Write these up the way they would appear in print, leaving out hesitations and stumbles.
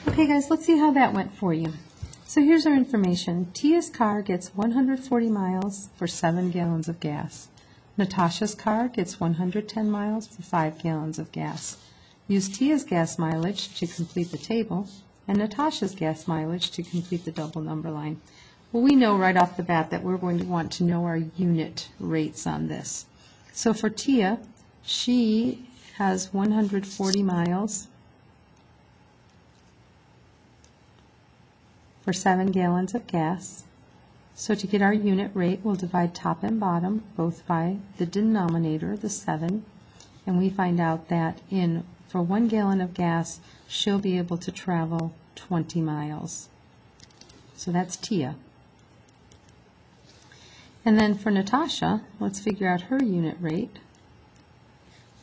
Okay guys, let's see how that went for you. So here's our information. Tia's car gets 140 miles for 7 gallons of gas. Natasha's car gets 110 miles for 5 gallons of gas. Use Tia's gas mileage to complete the table, and Natasha's gas mileage to complete the double number line. Well, we know right off the bat that we're going to want to know our unit rates on this. So for Tia, she has 140 miles for 7 gallons of gas. So to get our unit rate, we'll divide top and bottom both by the denominator, the 7, and we find out that for 1 gallon of gas, she'll be able to travel 20 miles. So that's Tia. And then for Natasha, let's figure out her unit rate.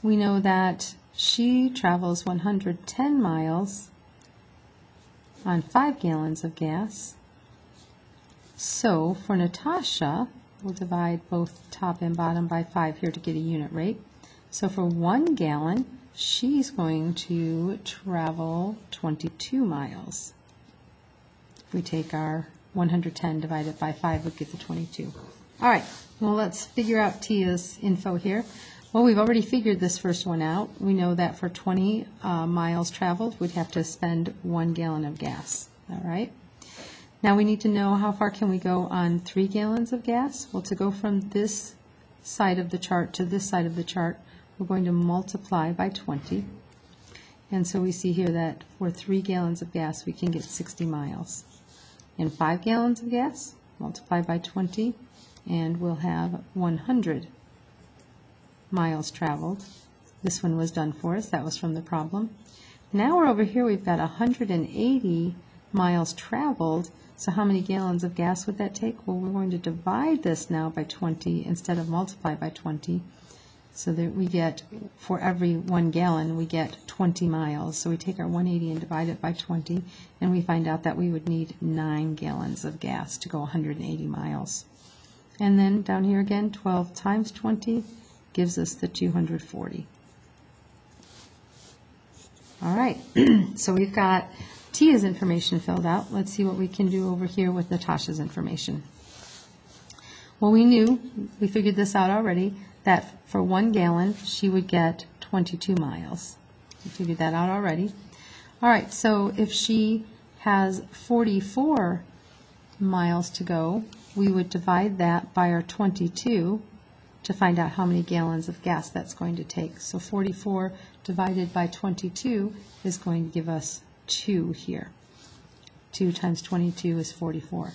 We know that she travels 110 miles on 5 gallons of gas. So for Natasha, we'll divide both top and bottom by 5 here to get a unit rate. So for 1 gallon, she's going to travel 22 miles. If we take our 110 divided by 5, we'll get the 22. All right, well, let's figure out Tia's info here. Well, we've already figured this first one out. We know that for 20 miles traveled, we'd have to spend 1 gallon of gas. All right. Now we need to know how far can we go on 3 gallons of gas. Well, to go from this side of the chart to this side of the chart, we're going to multiply by 20. And so we see here that for 3 gallons of gas, we can get 60 miles. And 5 gallons of gas, multiply by 20, and we'll have 100 miles traveled. This one was done for us. That was from the problem. Now we're over here. We've got 180 miles traveled. So how many gallons of gas would that take? Well, we're going to divide this now by 20 instead of multiply by 20. So that we get, for every 1 gallon, we get 20 miles. So we take our 180 and divide it by 20, and we find out that we would need 9 gallons of gas to go 180 miles. And then down here again, 12 times 20 gives us the 240. All right, so we've got Tia's information filled out. Let's see what we can do over here with Natasha's information. Well, we figured this out already, that for 1 gallon, she would get 22 miles. We figured that out already. All right, so if she has 44 miles to go, we would divide that by our 22 to find out how many gallons of gas that's going to take. So 44 divided by 22 is going to give us 2 here. 2 times 22 is 44.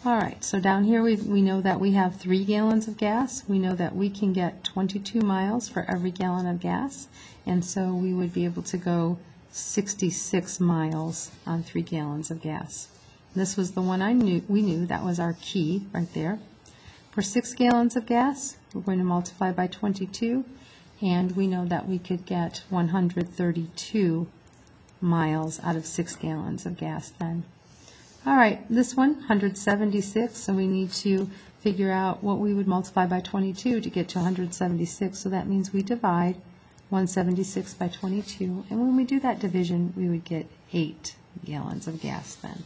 All right, so down here we know that we have 3 gallons of gas. We know that we can get 22 miles for every gallon of gas, and so we would be able to go 66 miles on 3 gallons of gas. This was the one we knew, that was our key right there. For 6 gallons of gas, we're going to multiply by 22, and we know that we could get 132 miles out of 6 gallons of gas then. All right, this one, 176, so we need to figure out what we would multiply by 22 to get to 176, so that means we divide 176 by 22, and when we do that division, we would get 8 gallons of gas then.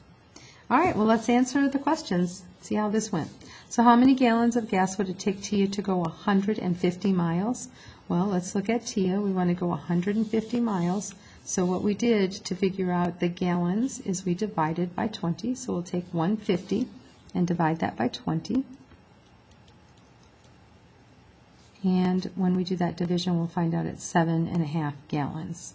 All right, well, let's answer the questions, see how this went. So how many gallons of gas would it take Tia to go 150 miles? Well, let's look at Tia. We want to go 150 miles. So what we did to figure out the gallons is we divided by 20. So we'll take 150 and divide that by 20. And when we do that division, we'll find out it's 7.5 gallons.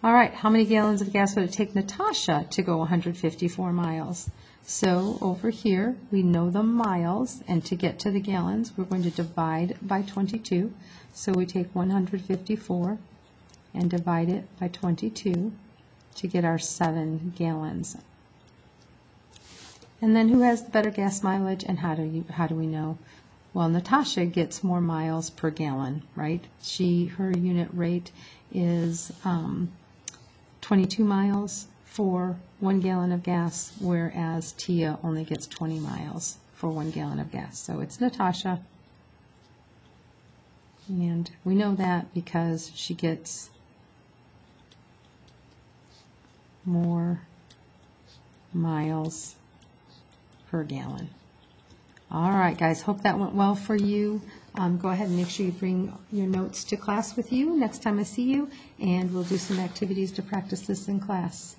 All right, how many gallons of gas would it take Natasha to go 154 miles? So over here, we know the miles, and to get to the gallons, we're going to divide by 22. So we take 154 and divide it by 22 to get our 7 gallons. And then who has the better gas mileage, and how do we know? Well, Natasha gets more miles per gallon, right? Her unit rate is 22 miles for 1 gallon of gas, whereas Tia only gets 20 miles for 1 gallon of gas. So it's Natasha, and we know that because she gets more miles per gallon. All right, guys, hope that went well for you. Go ahead and make sure you bring your notes to class with you next time I see you, and we'll do some activities to practice this in class.